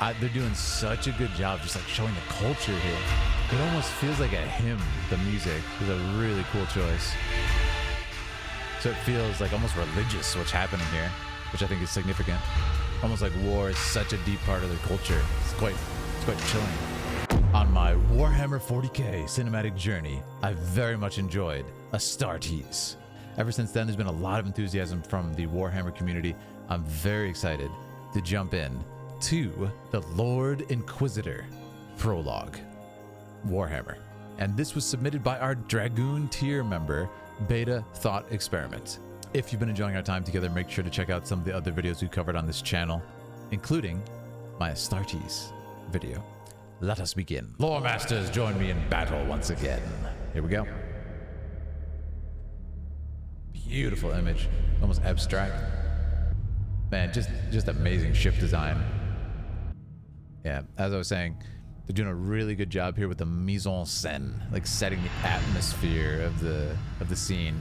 They're doing such a good job just like showing the culture here. It almost feels like a hymn. The music is a really cool choice. So it feels like almost religious what's happening here, which I think is significant. Almost like war is such a deep part of their culture. It's quite chilling. On my Warhammer 40K cinematic journey, I very much enjoyed Astartes. Ever since then, there's been a lot of enthusiasm from the Warhammer community. I'm very excited to jump in to the Lord Inquisitor Prologue Warhammer. And this was submitted by our Dragoon tier member, Beta Thought Experiment. If you've been enjoying our time together, make sure to check out some of the other videos we covered on this channel, including my Astartes video. Let us begin. Lore Masters, join me in battle once again. Here we go. Beautiful image, almost abstract. Man, just amazing ship design. Yeah, as I was saying, they're doing a really good job here with the mise en scène, like setting the atmosphere of the scene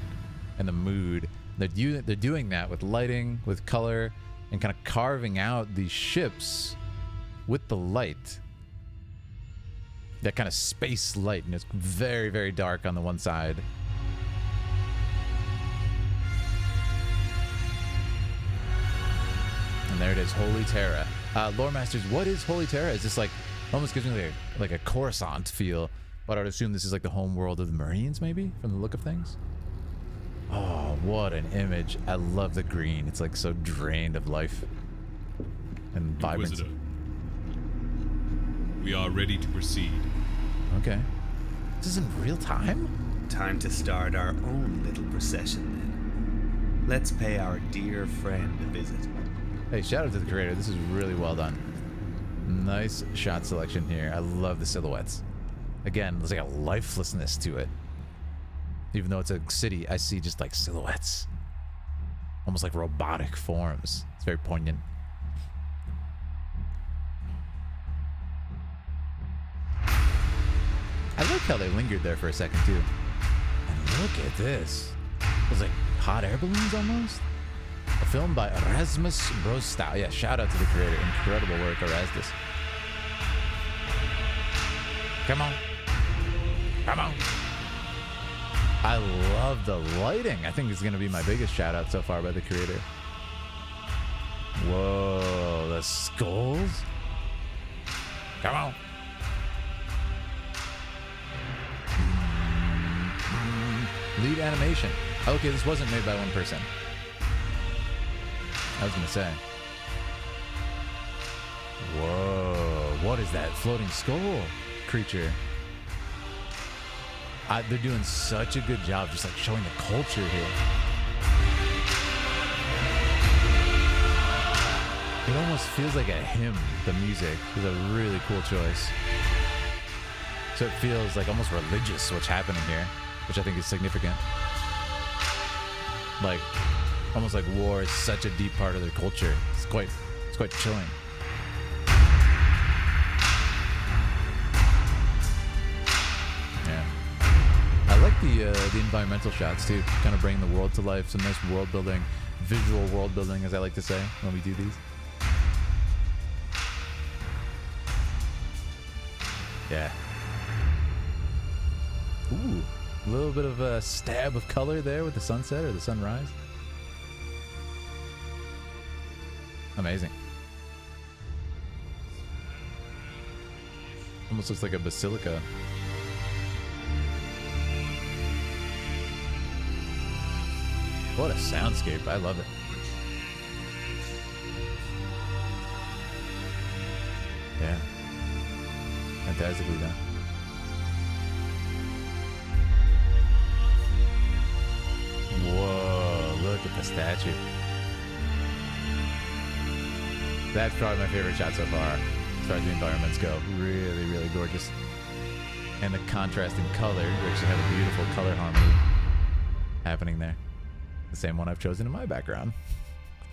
and the mood. They're doing that with lighting, with color, and kind of carving out these ships with the light. That kind of space light, and it's very, very dark on the one side. And there it is, Holy Terra. Lore Masters, what is Holy Terra? Is this like, almost gives me like a Coruscant feel, but I would assume this is like the home world of the Marines, maybe, from the look of things. Oh, what an image. I love the green. It's like so drained of life and vibrancy. Inquisitor, we are ready to proceed. Okay. This is in real time? Time to start our own little procession then. Let's pay our dear friend a visit. Hey, shout out to the creator. This is really well done. Nice shot selection here. I love the silhouettes. Again, there's like a lifelessness to it. Even though it's a city, I see just like silhouettes. Almost like robotic forms. It's very poignant. I like how they lingered there for a second too. And look at this. It's like hot air balloons almost. A film by Erasmus Brostow. Yeah, shout out to the creator. Incredible work, Erasmus. Come on. Come on. I love the lighting. I think it's going to be my biggest shout out so far by the creator. Whoa, the skulls. Come on. Lead animation. Okay, this wasn't made by one person. I was going to say. Whoa, what is that floating skull creature? They're doing such a good job just like showing the culture here. It almost feels like a hymn. The music is a really cool choice. So it feels like almost religious what's happening here, which I think is significant. Like, almost like war is such a deep part of their culture. It's quite chilling. Yeah. I like the environmental shots too. Kind of bring the world to life. Some nice world building, visual world building, as I like to say when we do these. Yeah. Ooh, a little bit of a stab of color there with the sunset or the sunrise. Amazing. Almost looks like a basilica. What a soundscape. I love it. Yeah. Fantastically done. Whoa, look at the statue. That's probably my favorite shot so far, as far as the environments go. Really, really gorgeous. And the contrast in color, you actually have a beautiful color harmony happening there. The same one I've chosen in my background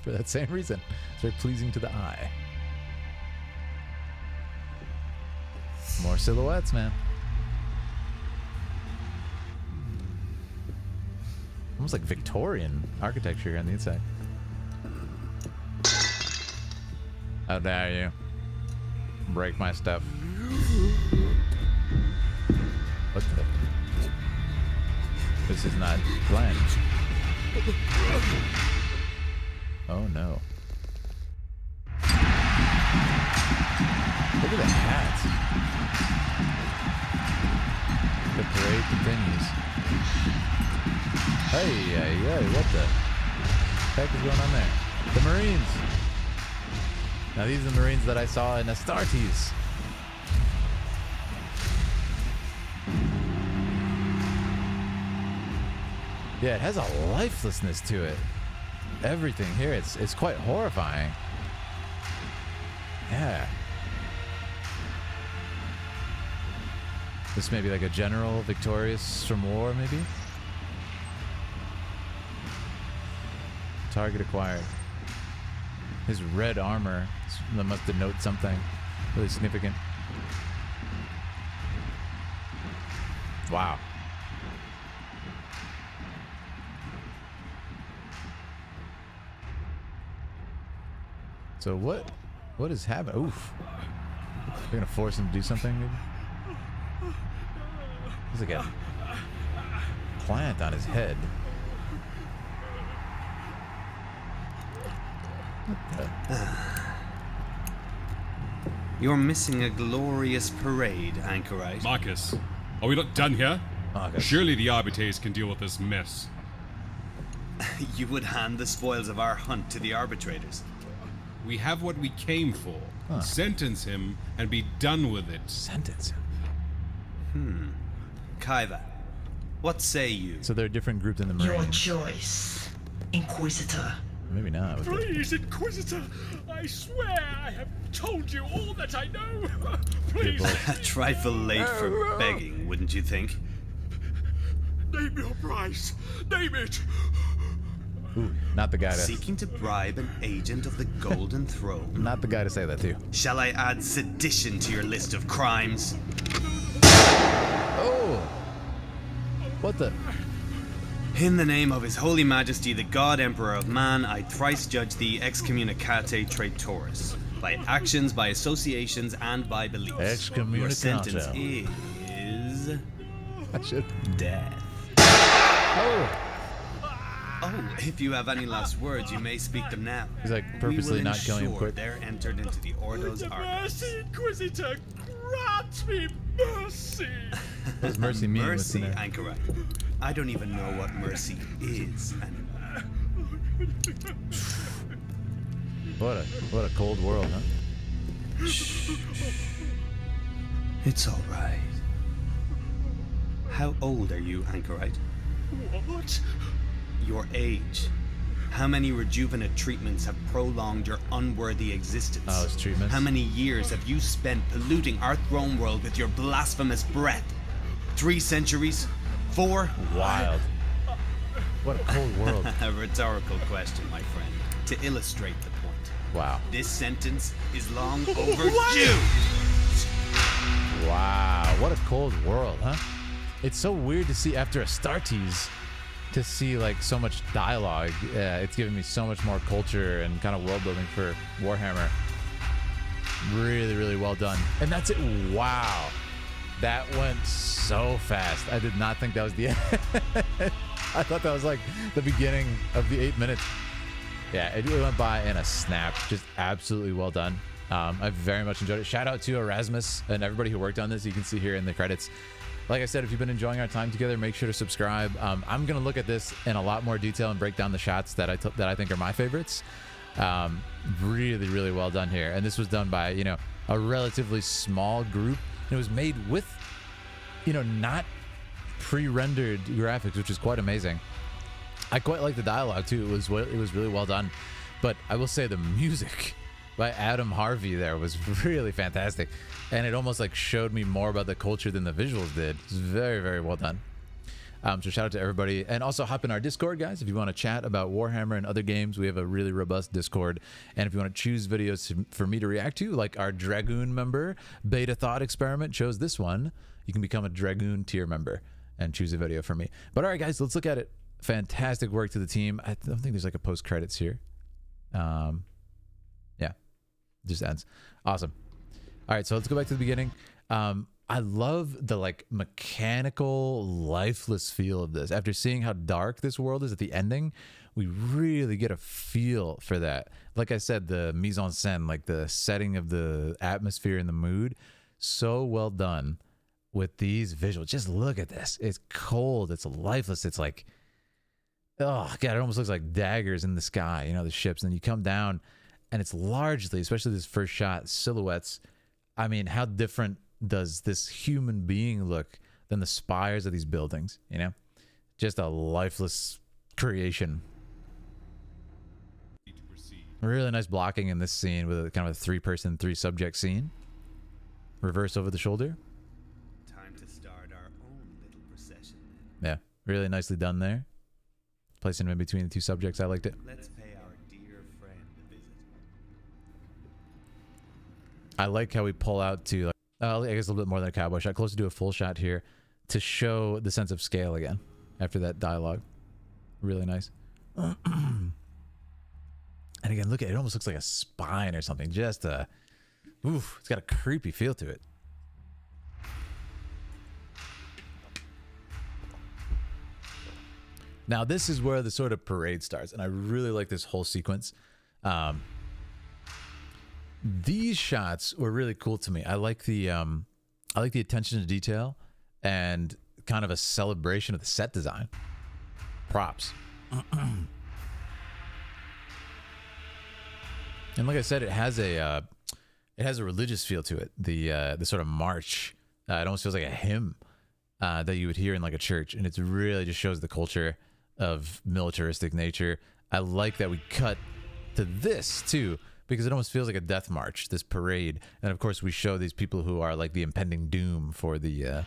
for that same reason. It's very pleasing to the eye. More silhouettes, man. Almost like Victorian architecture here on the inside. How dare you? break my stuff. What the? This is not planned. Oh no. Look at the hats. The parade continues. Hey, what the heck is going on there? The Marines. Now these are the Marines that I saw in Astartes. Yeah, it has a lifelessness to it. Everything here, it's quite horrifying. Yeah. This may be like a general victorious from war, maybe? Target acquired. His red armor, that must denote something really significant. Wow. So what is happening? Oof. They're gonna force him to do something, maybe? There's like a plant on his head. You're missing a glorious parade, Anchorite. Marcus, are we not done here? Marcus. Surely the arbiters can deal with this mess. You would hand the spoils of our hunt to the arbitrators. We have what we came for. Huh. Sentence him and be done with it. Sentence him. Kaiva, what say you? So they're a different group than the Your Marines. choice, Inquisitor. Maybe not. With the, Please, Inquisitor, I swear I have told you all that I know. Please, A trifle late for begging, wouldn't you think? name your price. Name it. ooh, not the guy to. Seeking to bribe an agent of the Golden Throne. Not the guy to say that to. Shall I add sedition to your list of crimes? Oh! What the? In the name of His Holy Majesty, the God Emperor of Man, I thrice judge thee excommunicate traitoris. By actions, by associations, and by beliefs. Excommunicate. Your sentence is I should. death. Oh! Oh, if you have any last words, you may speak them now. He's like We purposely will not killing him ensure quick. they're entered into the Ordo's archives. Mercy, Inquisitor, grant me mercy. What does mercy mean? What's in Mercy, there? Anchorite. I don't even know what mercy is anymore. What a cold world, huh? It's all right. How old are you, Anchorite? What? Your age. How many rejuvenate treatments have prolonged your unworthy existence? Oh, it's treatments? How many years have you spent polluting our throne world with your blasphemous breath? 3 centuries? 4? Wild. What a cold world. A rhetorical question, my friend, to illustrate the point. Wow. This sentence is long overdue. Wow. What a cold world, huh? It's so weird to see after Astartes to see like so much dialogue. It's giving me so much more culture and kind of world building for Warhammer. Really, really well done. And that's it. Wow. That went so fast. I did not think that was the end. I thought that was like the beginning of the 8 minutes. Yeah, it really went by in a snap. Just absolutely well done. I very much enjoyed it. Shout out to Erasmus and everybody who worked on this. You can see here in the credits. Like I said, if you've been enjoying our time together, make sure to subscribe. I'm going to look at this in a lot more detail and break down the shots that I think are my favorites. Really, really well done here. And this was done by, you know, a relatively small group. And it was made with, you know, not pre-rendered graphics, which is quite amazing. I quite like the dialogue too. It was really well done. But I will say the music by Adam Harvey there was really fantastic. And it almost like showed me more about the culture than the visuals did. It was very, very well done. So shout out to everybody. And also hop in our Discord, guys. If you want to chat about Warhammer and other games, we have a really robust Discord. And if you want to choose videos for me to react to, like our Dragoon member, Beta Thought Experiment chose this one. You can become a Dragoon tier member and choose a video for me. But all right, guys, let's look at it. Fantastic work to the team. I don't think there's like a post credits here. Yeah, just ends. Awesome. All right, so let's go back to the beginning. I love the like mechanical, lifeless feel of this. After seeing how dark this world is at the ending, we really get a feel for that. Like I said, the mise en scène, like the setting of the atmosphere and the mood, so well done with these visuals. Just look at this. It's cold. It's lifeless. It's like, oh God, it almost looks like daggers in the sky, you know, the ships. And then you come down and it's largely, especially this first shot, silhouettes. I mean, how different does this human being look than the spires of these buildings, you know? Just a lifeless creation. Really nice blocking in this scene with a kind of a 3-person, 3-subject scene. Reverse over the shoulder. Time to start our own little procession. Yeah, really nicely done there. Placing him in between the 2 subjects, I liked it. Let's pay our dear friend a visit. I like how we pull out to, I guess a little bit more than a cowboy shot, closer to a full shot here to show the sense of scale again after that dialogue. Really nice. And again, look at it. It almost looks like a spine or something. Just oof, it's got a creepy feel to it. Now, this is where the sort of parade starts, and I really like this whole sequence. These shots were really cool to me. I like the attention to detail and kind of a celebration of the set design. Props. And like I said, it has a religious feel to it. The sort of march. It almost feels like a hymn that you would hear in like a church, and it's really just shows the culture of militaristic nature. I like that we cut to this too, because it almost feels like a death march, this parade. And of course we show these people who are like the impending doom for the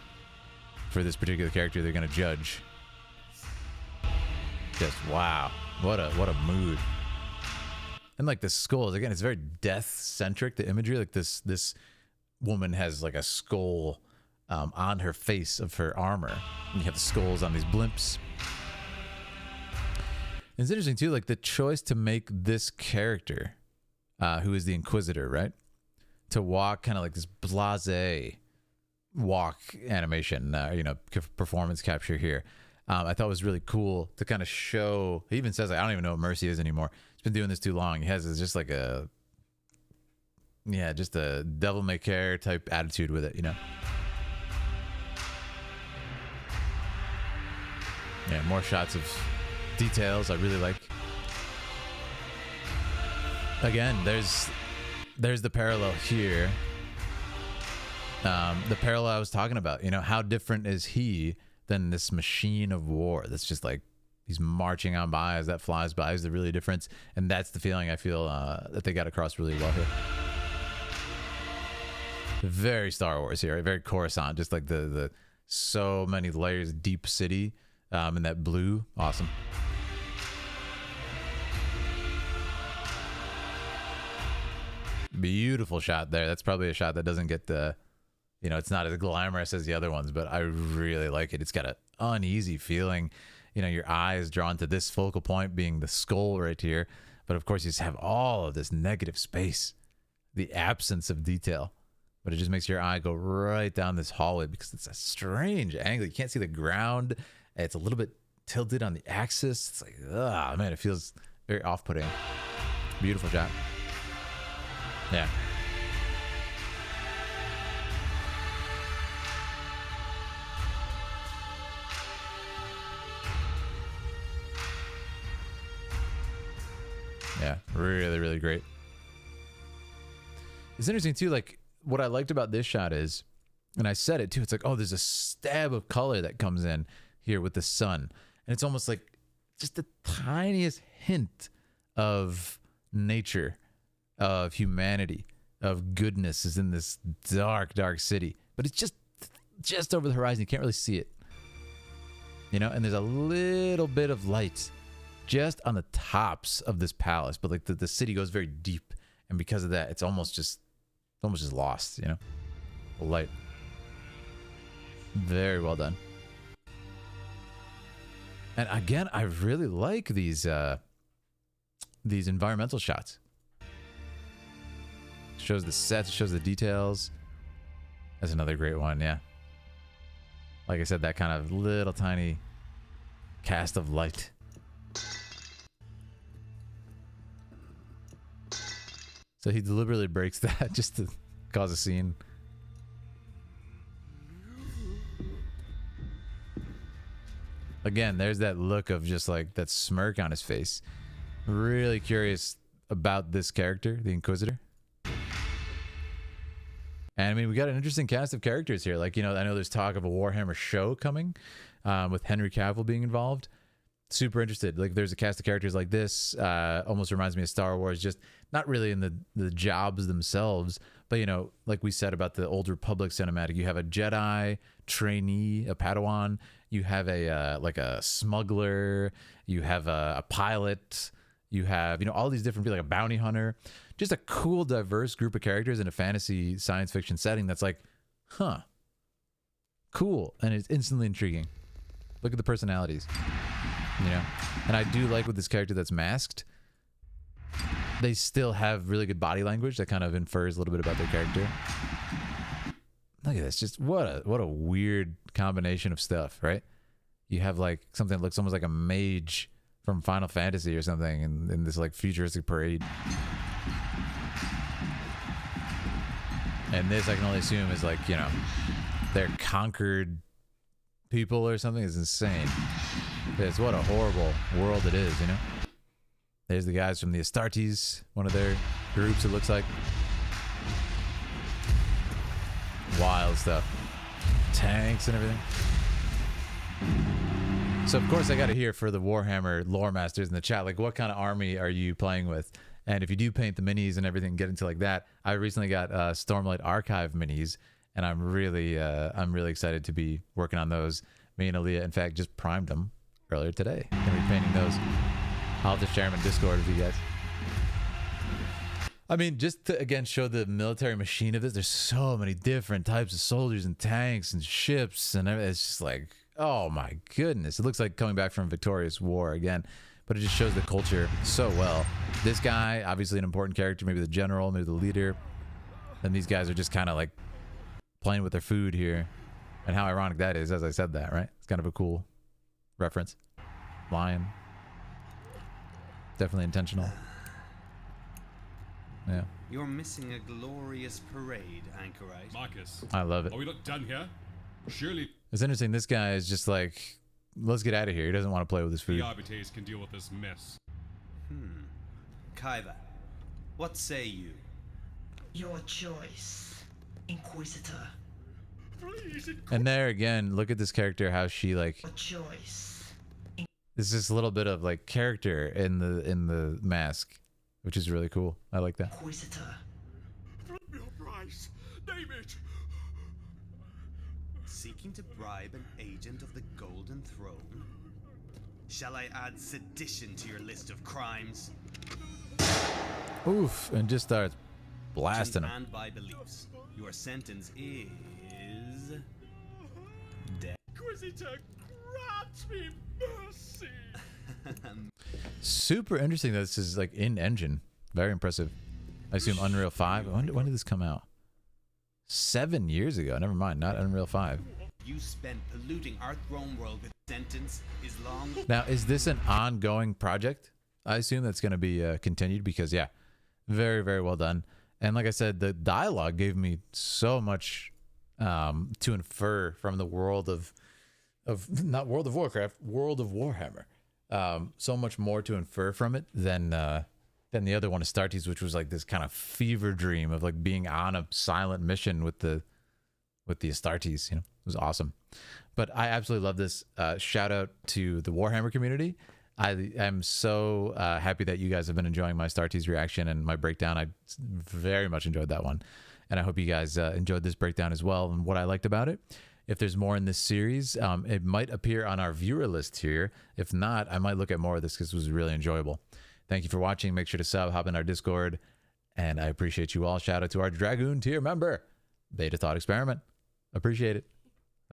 for this particular character they're going to judge. Just wow, what a mood. And like the skulls, again, it's very death centric, the imagery. Like this woman has like a skull on her face of her armor, and you have the skulls on these blimps. And it's interesting too, like the choice to make this character who is the Inquisitor, right, to walk kind of like this blasé walk animation, you know, performance capture here. I thought was really cool to kind of show. He even says, like, I don't even know what mercy is anymore. He's been doing this too long. He has just like just a devil may care type attitude with it, you know. Yeah, more shots of details I really like. Again, there's the parallel here. The parallel I was talking about, you know, how different is he than this machine of war that's just like he's marching on by as that flies by is the really difference. And that's the feeling I feel that they got across really well here. Very Star Wars here, right? Very Coruscant, just like the so many layers, deep city in that blue. Awesome. Beautiful shot there. That's probably a shot that doesn't get the, you know, it's not as glamorous as the other ones, but I really like it. It's got an uneasy feeling. You know, your eye is drawn to this focal point being the skull right here. But of course, you just have all of this negative space, the absence of detail. But it just makes your eye go right down this hallway because it's a strange angle. You can't see the ground. It's a little bit tilted on the axis. It's like, ah, man, it feels very off-putting. Beautiful shot. Yeah. Yeah, really, really great. It's interesting too, like what I liked about this shot is, and I said it too, it's like, oh, there's a stab of color that comes in here with the sun. And it's almost like just the tiniest hint of nature, of humanity, of goodness is in this dark, dark city. But it's just over the horizon. You can't really see it. You know, and there's a little bit of light just on the tops of this palace. But like the city goes very deep. And because of that, it's almost just lost, you know? The light. Very well done. And again, I really like these environmental shots. Shows the sets, shows the details. That's another great one, yeah. Like I said, that kind of little tiny cast of light. So he deliberately breaks that just to cause a scene. Again, there's that look of just like that smirk on his face. Really curious about this character, the Inquisitor. And I mean, we got an interesting cast of characters here. Like, you know, I know there's talk of a Warhammer show coming with Henry Cavill being involved. Super interested. Like, there's a cast of characters like this. Almost reminds me of Star Wars, just not really in the jobs themselves, but, you know, like we said about the Old Republic cinematic, you have a Jedi trainee, a Padawan. You have a like a smuggler. You have a pilot. You have, you know, all these different people, like a bounty hunter. Just a cool, diverse group of characters in a fantasy science fiction setting that's like, huh, cool. And it's instantly intriguing. Look at the personalities, you know? And I do like with this character that's masked, they still have really good body language that kind of infers a little bit about their character. Look at this. Just what a weird combination of stuff, right? You have like something that looks almost like a mage from Final Fantasy or something in this like futuristic parade. And this I can only assume is like, you know, they're conquered people or something. Is insane. It's what a horrible world it is, you know? There's the guys from the Astartes, one of their groups it looks like. Wild stuff. Tanks and everything. So of course I got to hear for the Warhammer lore masters in the chat, like what kind of army are you playing with? And if you do paint the minis and everything, get into like that. I recently got Stormlight Archive minis, and I'm really excited to be working on those. Me and Aaliyah, in fact, just primed them earlier today. Gonna be painting those. I'll have to share them in Discord with you guys. I mean, just to again show the military machine of this. There's so many different types of soldiers and tanks and ships and everything. It's just like, oh my goodness. It looks like coming back from Victorious War again, but it just shows the culture so well. This guy, obviously an important character, maybe the general, maybe the leader. And these guys are just kind of like playing with their food here. And how ironic that is, as I said that, right? It's kind of a cool reference. Lion. Definitely intentional. Yeah. You're missing a glorious parade, Anchorite. Marcus, I love it. are we not done here? Surely It's interesting. This guy is just like, let's get out of here. He doesn't want to play with his food. the arbiters can deal with this mess. Kaiva, what say you? Your choice, Inquisitor. Please, And there again, look at this character, how she like, Your choice. there's this little bit of like character in the mask, which is really cool. I like that. Inquisitor. your price. Name it. Seeking to bribe an agent of the Golden Throne? Shall I add sedition to your list of crimes? Oof, and just starts blasting him. And by beliefs, your sentence is death. Inquisitor, grant me mercy. Super interesting that this is like in engine. Very impressive. I assume Unreal 5. When did this come out? 7 years ago. Never mind, not Unreal 5. You spent polluting our throne world with sentence is long. Now, is this an ongoing project? I assume that's going to be continued because, yeah, very, very well done. And like I said, the dialogue gave me so much to infer from the world of not World of Warcraft, World of Warhammer. So much more to infer from it than the other one, Astartes, which was like this kind of fever dream of like being on a silent mission with the Astartes. You know, it was awesome. But I absolutely love this. Shout out to the Warhammer community. I'm so happy that you guys have been enjoying my Astartes reaction and my breakdown. I very much enjoyed that one. And I hope you guys enjoyed this breakdown as well and what I liked about it. If there's more in this series, it might appear on our viewer list here. If not, I might look at more of this because it was really enjoyable. Thank you for watching. Make sure to sub, hop in our Discord, and I appreciate you all. Shout out to our Dragoon tier member, Beta Thought Experiment. Appreciate it.